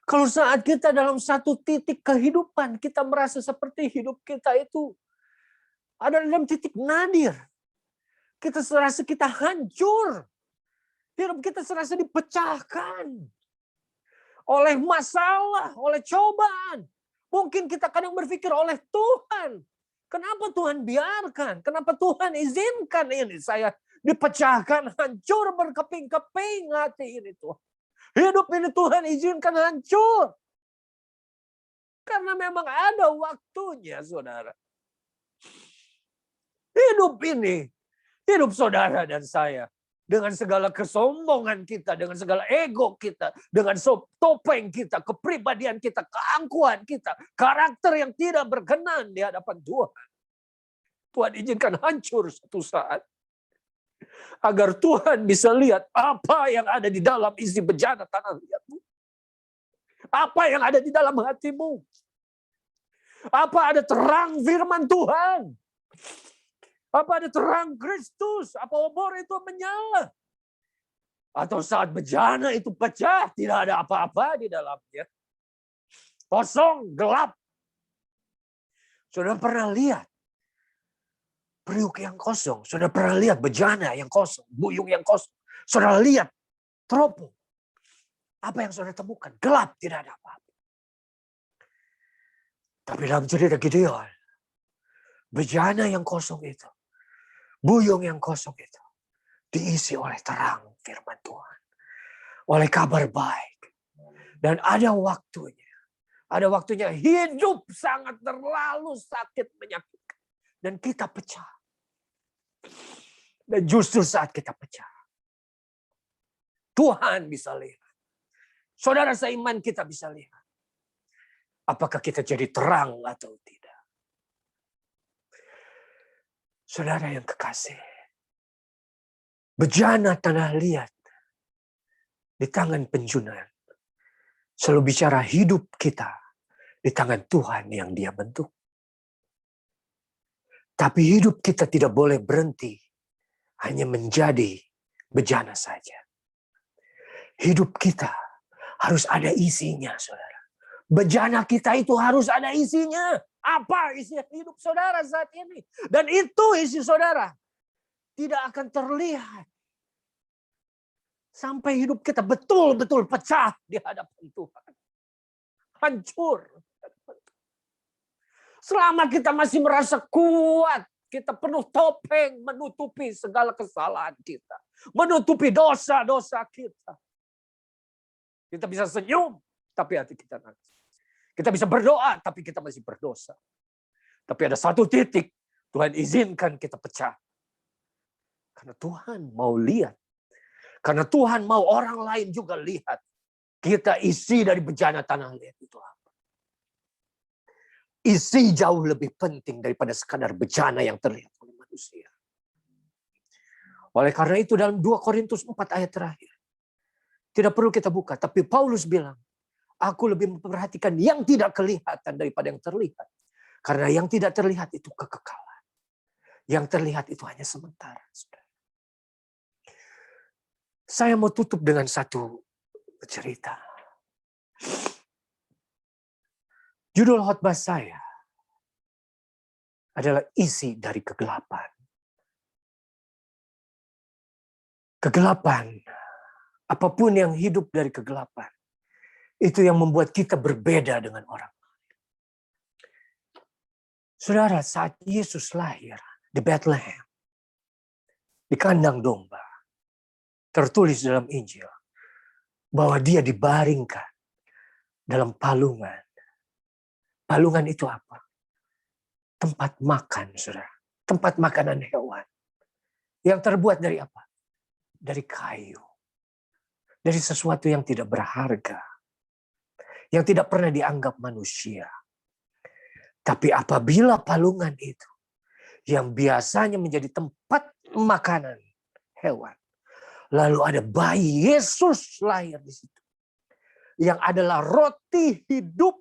Kalau saat kita dalam satu titik kehidupan, kita merasa seperti hidup kita itu ada dalam titik nadir. Kita serasa kita hancur. Hidup kita serasa dipecahkan. Oleh masalah, oleh cobaan. Mungkin kita kadang berpikir oleh Tuhan. Kenapa Tuhan biarkan? Kenapa Tuhan izinkan ini? Saya dipecahkan, hancur berkeping-keping hati ini Tuhan. Hidup ini Tuhan izinkan hancur. Karena memang ada waktunya saudara. Hidup ini, hidup saudara dan saya, dengan segala kesombongan kita, dengan segala ego kita, dengan topeng kita, kepribadian kita, keangkuhan kita, karakter yang tidak berkenan di hadapan Tuhan. Tuhan izinkan hancur satu saat. Agar Tuhan bisa lihat apa yang ada di dalam isi bejana tanah liatmu. Apa yang ada di dalam hatimu. Apa ada terang firman Tuhan. Apa ada terang Kristus? Apa obor itu menyala? Atau saat bejana itu pecah, tidak ada apa-apa di dalamnya. Kosong, gelap. Sudah pernah lihat periuk yang kosong? Sudah pernah lihat bejana yang kosong? Buyung yang kosong? Sudah lihat teropong? Apa yang sudah temukan? Gelap, tidak ada apa-apa. Tapi dalam cerita Gideon, bejana yang kosong itu, buyung yang kosong itu diisi oleh terang firman Tuhan. Oleh kabar baik. Dan ada waktunya. Ada waktunya hidup sangat terlalu sakit menyakitkan. Dan kita pecah. Dan justru saat kita pecah, Tuhan bisa lihat. Saudara seiman kita bisa lihat. Apakah kita jadi terang atau tidak. Saudara yang kekasih, bejana tanah liat di tangan penjunan selalu bicara hidup kita di tangan Tuhan yang Dia bentuk. Tapi hidup kita tidak boleh berhenti hanya menjadi bejana saja. Hidup kita harus ada isinya, saudara. Bejana kita itu harus ada isinya. Apa isi hidup saudara saat ini? Dan itu isi saudara tidak akan terlihat sampai hidup kita betul-betul pecah di hadapan Tuhan. Hancur. Selama kita masih merasa kuat, kita penuh topeng menutupi segala kesalahan kita. Menutupi dosa-dosa kita. Kita bisa senyum, tapi hati kita nangis. Kita bisa berdoa, tapi kita masih berdosa. Tapi ada satu titik, Tuhan izinkan kita pecah. Karena Tuhan mau lihat. Karena Tuhan mau orang lain juga lihat. Kita isi dari bejana tanah liat itu apa. Isi jauh lebih penting daripada sekadar bejana yang terlihat oleh manusia. Oleh karena itu dalam 2 Korintus 4 ayat terakhir. Tidak perlu kita buka, tapi Paulus bilang, aku lebih memperhatikan yang tidak kelihatan daripada yang terlihat. Karena yang tidak terlihat itu kekekalan. Yang terlihat itu hanya sementara. Saya mau tutup dengan satu cerita. Judul khotbah saya adalah isi dari kegelapan. Kegelapan, apapun yang hidup dari kegelapan, itu yang membuat kita berbeda dengan orang lain. Saudara, saat Yesus lahir di Bethlehem, di kandang domba, tertulis dalam Injil bahwa dia dibaringkan dalam palungan. Palungan itu apa? Tempat makan, saudara. Tempat makanan hewan. Yang terbuat dari apa? Dari kayu. Dari sesuatu yang tidak berharga. Yang tidak pernah dianggap manusia. Tapi apabila palungan itu, yang biasanya menjadi tempat makanan hewan, lalu ada bayi Yesus lahir di situ. Yang adalah roti hidup.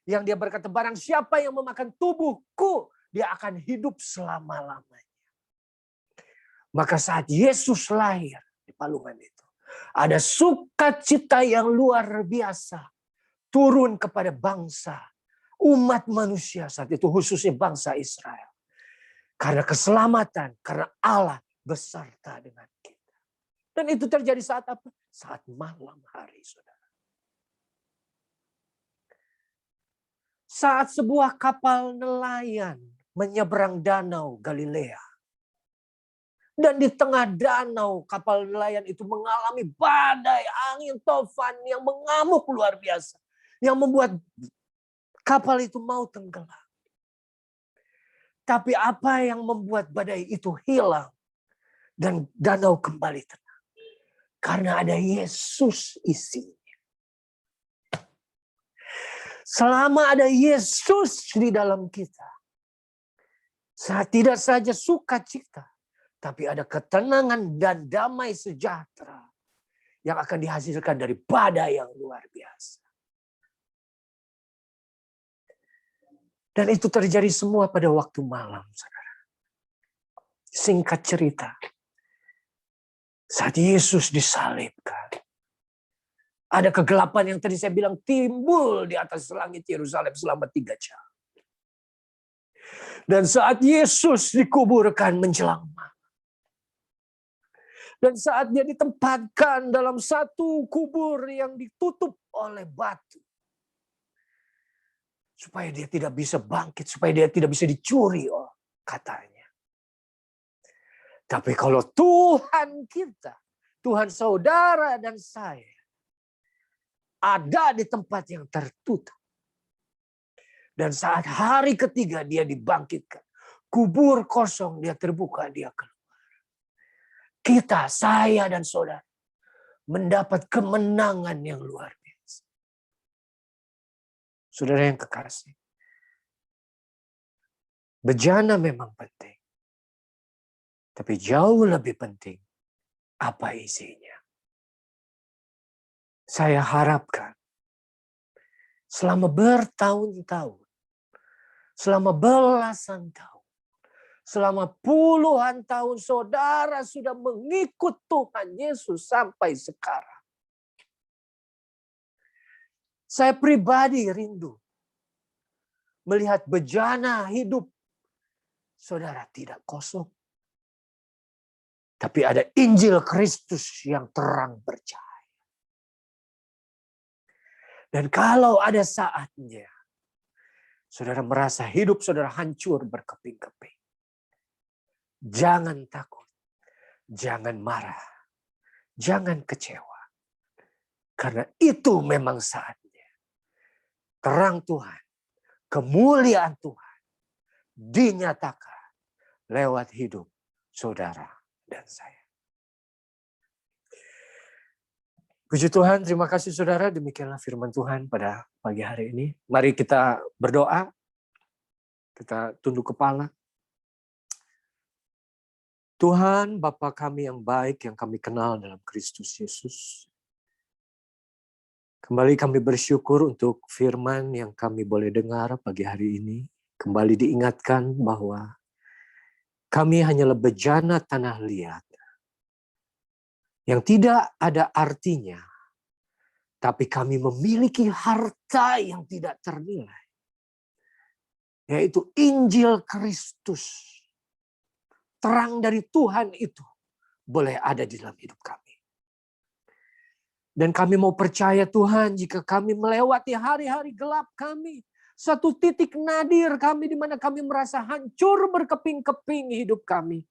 Yang dia berkata, barang siapa yang memakan tubuhku, dia akan hidup selama-lamanya. Maka saat Yesus lahir di palungan itu, ada sukacita yang luar biasa turun kepada bangsa, umat manusia saat itu, khususnya bangsa Israel. Karena keselamatan, karena Allah beserta dengan kita. Dan itu terjadi saat apa? Saat malam hari, saudara. Saat sebuah kapal nelayan menyeberang danau Galilea. Dan di tengah danau kapal nelayan itu mengalami badai angin tofan yang mengamuk luar biasa. Yang membuat kapal itu mau tenggelam. Tapi apa yang membuat badai itu hilang dan danau kembali tenang? Karena ada Yesus isinya. Selama ada Yesus di dalam kita, tidak saja sukacita, tapi ada ketenangan dan damai sejahtera yang akan dihasilkan dari badai yang luar biasa. Dan itu terjadi semua pada waktu malam, saudara. Singkat cerita, saat Yesus disalibkan, ada kegelapan yang tadi saya bilang timbul di atas langit Yerusalem selama 3 jam. Dan saat Yesus dikuburkan menjelang malam. Dan saat dia ditempatkan dalam satu kubur yang ditutup oleh batu. Supaya dia tidak bisa bangkit, supaya dia tidak bisa dicuri, katanya. Tapi kalau Tuhan kita, Tuhan saudara dan saya, ada di tempat yang tertutup. Dan saat hari ketiga dia dibangkitkan. Kubur kosong, dia terbuka, dia keluar. Kita, saya dan saudara, mendapat kemenangan yang luar biasa. Saudara yang kekasih. Bejana memang penting. Tapi jauh lebih penting apa isinya. Saya harapkan selama bertahun-tahun, selama belasan tahun, Selama puluhan tahun saudara sudah mengikut Tuhan Yesus sampai sekarang. Saya pribadi rindu melihat bejana hidup saudara tidak kosong. Tapi ada Injil Kristus yang terang bercahaya. Dan kalau ada saatnya saudara merasa hidup saudara hancur berkeping-keping, jangan takut, jangan marah, jangan kecewa. Karena itu memang saatnya terang Tuhan, kemuliaan Tuhan dinyatakan lewat hidup saudara dan saya. Puji Tuhan, terima kasih saudara. Demikianlah firman Tuhan pada pagi hari ini. Mari kita berdoa. Kita tunduk kepala. Tuhan, Bapa kami yang baik, yang kami kenal dalam Kristus Yesus. Kembali kami bersyukur untuk firman yang kami boleh dengar pagi hari ini. Kembali diingatkan bahwa kami hanyalah bejana tanah liat yang tidak ada artinya, tapi kami memiliki harta yang tidak ternilai, yaitu Injil Kristus. Terang dari Tuhan itu boleh ada di dalam hidup kami. Dan kami mau percaya Tuhan, jika kami melewati hari-hari gelap kami, satu titik nadir kami di mana kami merasa hancur berkeping-keping hidup kami.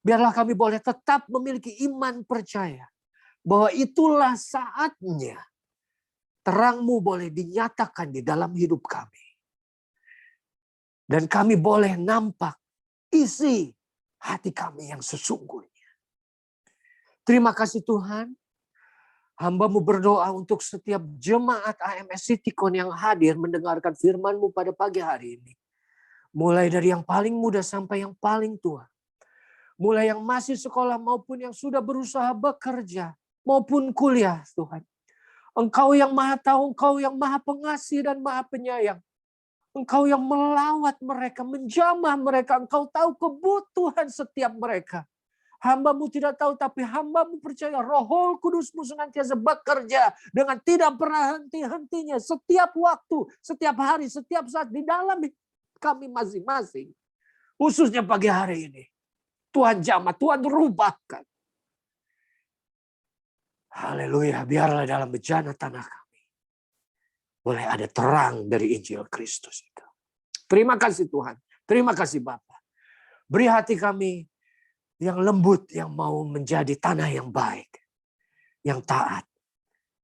Biarlah kami boleh tetap memiliki iman percaya bahwa itulah saatnya terang-Mu boleh dinyatakan di dalam hidup kami. Dan kami boleh nampak isi hati kami yang sesungguhnya. Terima kasih Tuhan. Hamba-Mu berdoa untuk setiap jemaat AMS Citycon yang hadir mendengarkan firman-Mu pada pagi hari ini. Mulai dari yang paling muda sampai yang paling tua. Mulai yang masih sekolah maupun yang sudah berusaha bekerja maupun kuliah Tuhan. Engkau yang maha tahu, Engkau yang maha pengasih dan maha penyayang. Engkau yang melawat mereka, menjamah mereka. Engkau tahu kebutuhan setiap mereka. Hamba-Mu tidak tahu, tapi hamba-Mu percaya Roh Kudus-Mu senantiasa bekerja dengan tidak pernah henti-hentinya. Setiap waktu, setiap hari, setiap saat di dalam kami masing-masing. Khususnya pagi hari ini. Tuhan jamah, Tuhan rubahkan. Haleluya, biarlah dalam bejana tanah kami boleh ada terang dari Injil Kristus itu. Terima kasih Tuhan. Terima kasih Bapa. Beri hati kami yang lembut, yang mau menjadi tanah yang baik. Yang taat.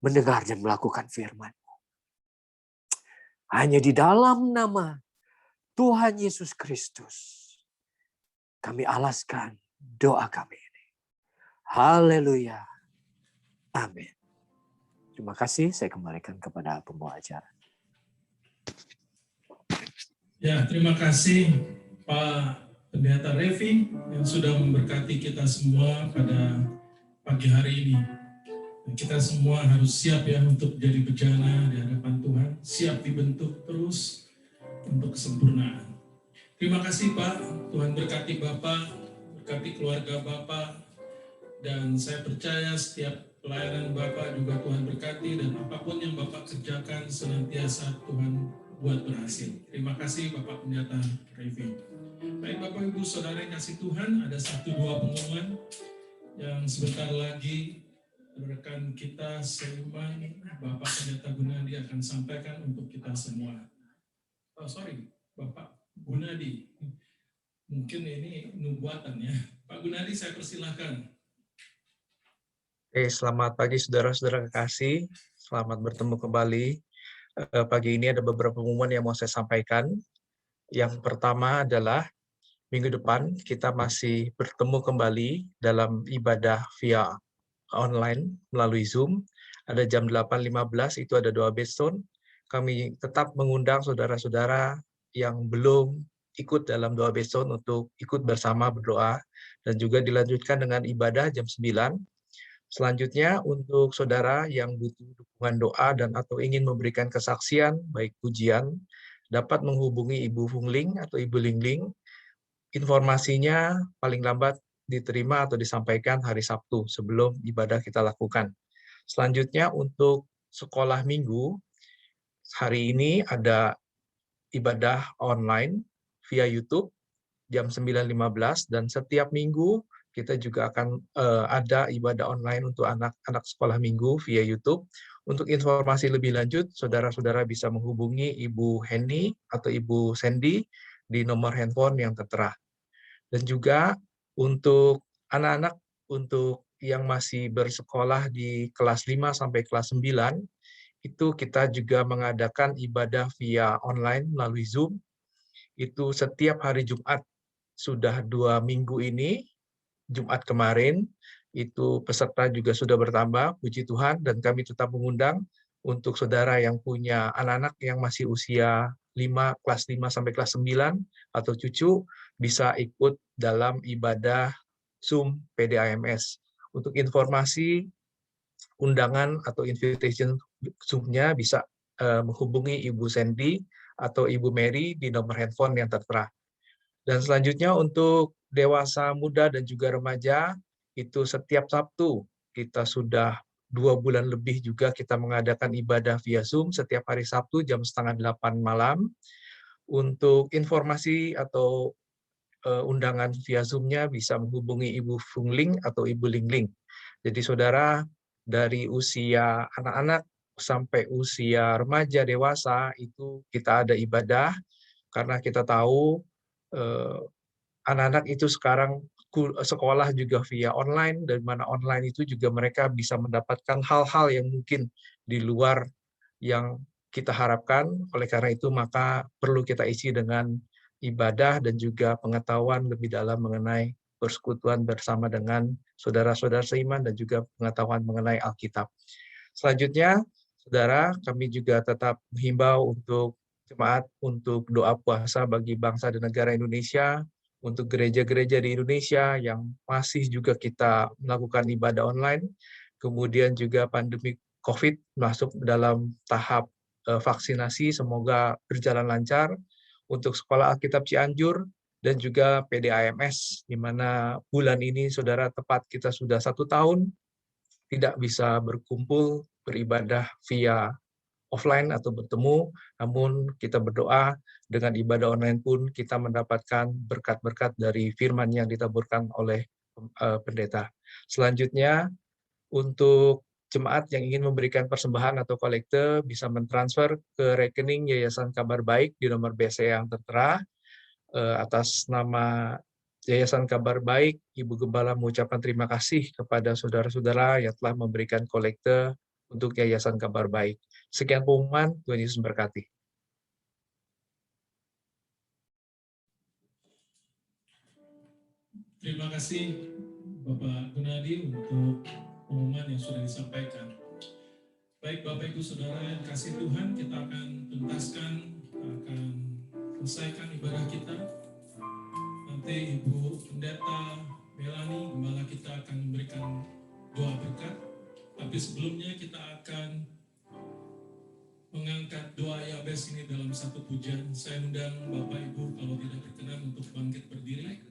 Mendengar dan melakukan firman-Mu. Hanya di dalam nama Tuhan Yesus Kristus kami alaskan doa kami ini. Haleluya. Amin. Terima kasih, saya kembalikan kepada pembawa acara. Ya, terima kasih Pak Pendeta Revi yang sudah memberkati kita semua pada pagi hari ini. Dan kita semua harus siap ya untuk jadi bejana di hadapan Tuhan, siap dibentuk terus untuk kesempurnaan. Terima kasih Pak, Tuhan berkati Bapak, berkati keluarga Bapak, dan saya percaya setiap pelayanan Bapak juga Tuhan berkati, dan apapun yang Bapak kerjakan senantiasa Tuhan buat berhasil. Terima kasih Bapak Pendeta Revi. Baik Bapak Ibu Saudara yang kasih Tuhan, ada 1-2 pengumuman yang sebentar lagi rekan kita seiman Bapak Pendeta Gunadi akan sampaikan untuk kita semua. Bapak Gunadi. Mungkin ini nubuatan ya. Pak Gunadi, saya persilahkan. Selamat pagi saudara-saudara kekasih, selamat bertemu kembali. Pagi ini ada beberapa pengumuman yang mau saya sampaikan. Yang pertama adalah minggu depan kita masih bertemu kembali dalam ibadah via online melalui Zoom. Ada jam 8.15 itu ada doa Bestone. Kami tetap mengundang saudara-saudara yang belum ikut dalam doa Bestone untuk ikut bersama berdoa, dan juga dilanjutkan dengan ibadah jam 9. Selanjutnya, untuk saudara yang butuh dukungan doa dan atau ingin memberikan kesaksian, baik pujian, dapat menghubungi Ibu Fungling atau Ibu Lingling informasinya paling lambat diterima atau disampaikan hari Sabtu sebelum ibadah kita lakukan. Selanjutnya untuk sekolah minggu, hari ini ada ibadah online via YouTube jam 9.15 dan setiap minggu kita juga akan ada ibadah online untuk anak-anak sekolah minggu via YouTube. Untuk informasi lebih lanjut, saudara-saudara bisa menghubungi Ibu Henny atau Ibu Sandy di nomor handphone yang tertera. Dan juga untuk anak-anak untuk yang masih bersekolah di kelas 5 sampai kelas 9, itu kita juga mengadakan ibadah via online melalui Zoom. Itu setiap hari Jumat, sudah 2 minggu ini, Jumat kemarin, itu peserta juga sudah bertambah, puji Tuhan, dan kami tetap mengundang untuk saudara yang punya anak-anak yang masih usia kelas 5 sampai kelas 9, atau cucu, bisa ikut dalam ibadah Zoom PDAMS. Untuk informasi undangan atau invitation Zoom-nya bisa menghubungi Ibu Sandy atau Ibu Mary di nomor handphone yang tertera. Dan selanjutnya untuk dewasa muda dan juga remaja, itu setiap Sabtu kita sudah 2 bulan lebih juga kita mengadakan ibadah via Zoom setiap hari Sabtu jam 7:30 malam. Untuk informasi atau undangan via Zoom-nya bisa menghubungi Ibu Fungling atau Ibu Lingling. Jadi saudara, dari usia anak-anak sampai usia remaja dewasa itu kita ada ibadah, karena kita tahu anak-anak itu sekarang sekolah juga via online, dan mana online itu juga mereka bisa mendapatkan hal-hal yang mungkin di luar yang kita harapkan. Oleh karena itu maka perlu kita isi dengan ibadah dan juga pengetahuan lebih dalam mengenai persekutuan bersama dengan saudara-saudara seiman dan juga pengetahuan mengenai Alkitab. Selanjutnya, saudara, kami juga tetap menghimbau untuk jemaat untuk doa puasa bagi bangsa dan negara Indonesia, untuk gereja-gereja di Indonesia yang masih juga kita melakukan ibadah online, kemudian juga pandemi COVID masuk dalam tahap vaksinasi, semoga berjalan lancar. Untuk Sekolah Alkitab Cianjur dan juga PDAMS, di mana bulan ini, saudara, tepat kita sudah 1 tahun tidak bisa berkumpul, beribadah via offline atau bertemu, namun kita berdoa dengan ibadah online pun kita mendapatkan berkat-berkat dari firman yang ditaburkan oleh pendeta. Selanjutnya, untuk jemaat yang ingin memberikan persembahan atau kolekte bisa mentransfer ke rekening Yayasan Kabar Baik di nomor BCA yang tertera. Atas nama Yayasan Kabar Baik, Ibu Gembala mengucapkan terima kasih kepada saudara-saudara yang telah memberikan kolekte untuk Yayasan Kabar Baik. Sekian pengumuman, Tuhan Yesus memberkati. Terima kasih Bapak Gunadi untuk pengumuman yang sudah disampaikan. Baik Bapak Ibu Saudara yang kasih Tuhan, kita akan tuntaskan, akan selesaikan ibadah kita. Nanti Ibu Pendeta Melani, Gembala kita akan memberikan doa berkat. Tapi sebelumnya kita akan mengangkat doa Yabes ini dalam satu pujian. Saya undang Bapak Ibu kalau tidak berkenan untuk bangkit berdiri.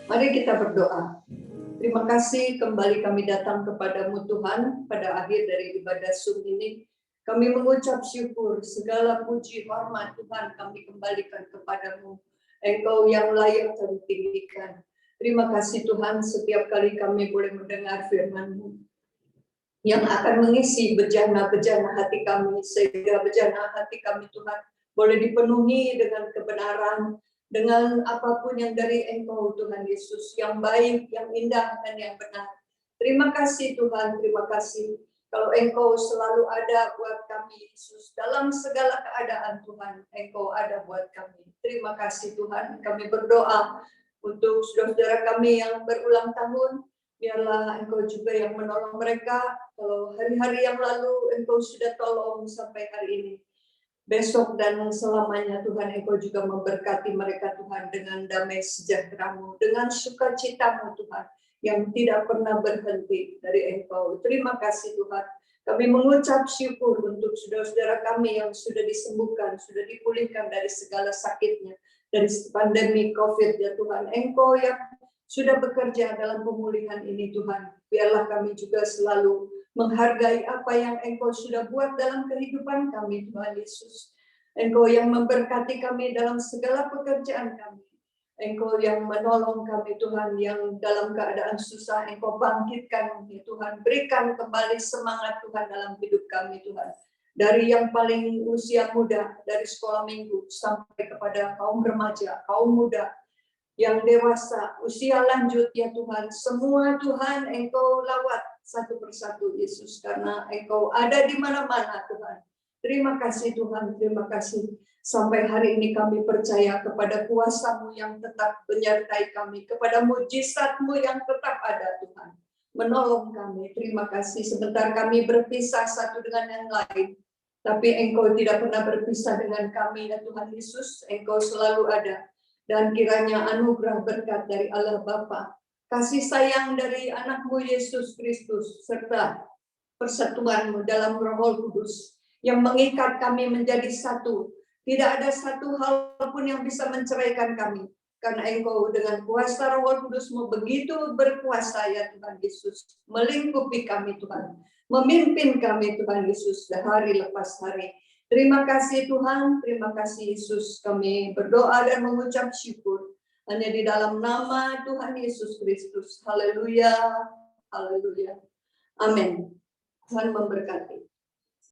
Mari kita berdoa. Terima kasih kembali kami datang kepadamu Tuhan pada akhir dari ibadah Zoom ini. Kami mengucap syukur, segala puji hormat Tuhan kami kembalikan kepadamu. Engkau yang layak kami tinggikan. Terima kasih Tuhan, setiap kali kami boleh mendengar firman-Mu yang akan mengisi bejana-bejana hati kami, sehingga bejana hati kami Tuhan boleh dipenuhi dengan kebenaran, dengan apapun yang dari Engkau Tuhan Yesus, yang baik, yang indah, dan yang benar. Terima kasih Tuhan, terima kasih. Kalau Engkau selalu ada buat kami Yesus, dalam segala keadaan Tuhan, Engkau ada buat kami. Terima kasih Tuhan, kami berdoa untuk saudara-saudara kami yang berulang tahun, biarlah Engkau juga yang menolong mereka. Kalau hari-hari yang lalu Engkau sudah tolong sampai hari ini, besok dan selamanya Tuhan Engkau juga memberkati mereka Tuhan dengan damai sejahtera-Mu, dengan sukacita-Mu Tuhan yang tidak pernah berhenti dari Engkau. Terima kasih Tuhan. Kami mengucap syukur untuk saudara-saudara kami yang sudah disembuhkan, sudah dipulihkan dari segala sakitnya, dari pandemi COVID ya Tuhan. Engkau yang sudah bekerja dalam pemulihan ini Tuhan. Biarlah kami juga selalu menghargai apa yang Engkau sudah buat dalam kehidupan kami Tuhan Yesus. Engkau yang memberkati kami dalam segala pekerjaan kami. Engkau yang menolong kami Tuhan, yang dalam keadaan susah Engkau bangkitkan ya Tuhan. Berikan kembali semangat Tuhan dalam hidup kami Tuhan. Dari yang paling usia muda, dari sekolah minggu sampai kepada kaum remaja, kaum muda, yang dewasa, usia lanjut ya Tuhan. Semua Tuhan Engkau lawat satu persatu Yesus, karena Engkau ada di mana-mana Tuhan. Terima kasih Tuhan, terima kasih. Sampai hari ini kami percaya kepada kuasa-Mu yang tetap menyertai kami, kepada mujizat-Mu yang tetap ada Tuhan. Menolong kami, terima kasih. Sebentar kami berpisah satu dengan yang lain, tapi Engkau tidak pernah berpisah dengan kami ya Tuhan Yesus. Engkau selalu ada. Dan kiranya anugerah berkat dari Allah Bapa, kasih sayang dari anak-Mu Yesus Kristus, serta persatuan-Mu dalam Roh Kudus yang mengikat kami menjadi satu. Tidak ada satu hal pun yang bisa menceraikan kami, karena Engkau dengan kuasa Roh Kudus-Mu begitu berkuasa ya Tuhan Yesus, melingkupi kami Tuhan, memimpin kami Tuhan Yesus hari lepas hari. Terima kasih Tuhan, terima kasih Yesus. Kami berdoa dan mengucap syukur hanya di dalam nama Tuhan Yesus Kristus. Haleluya, haleluya. Amin. Tuhan memberkati.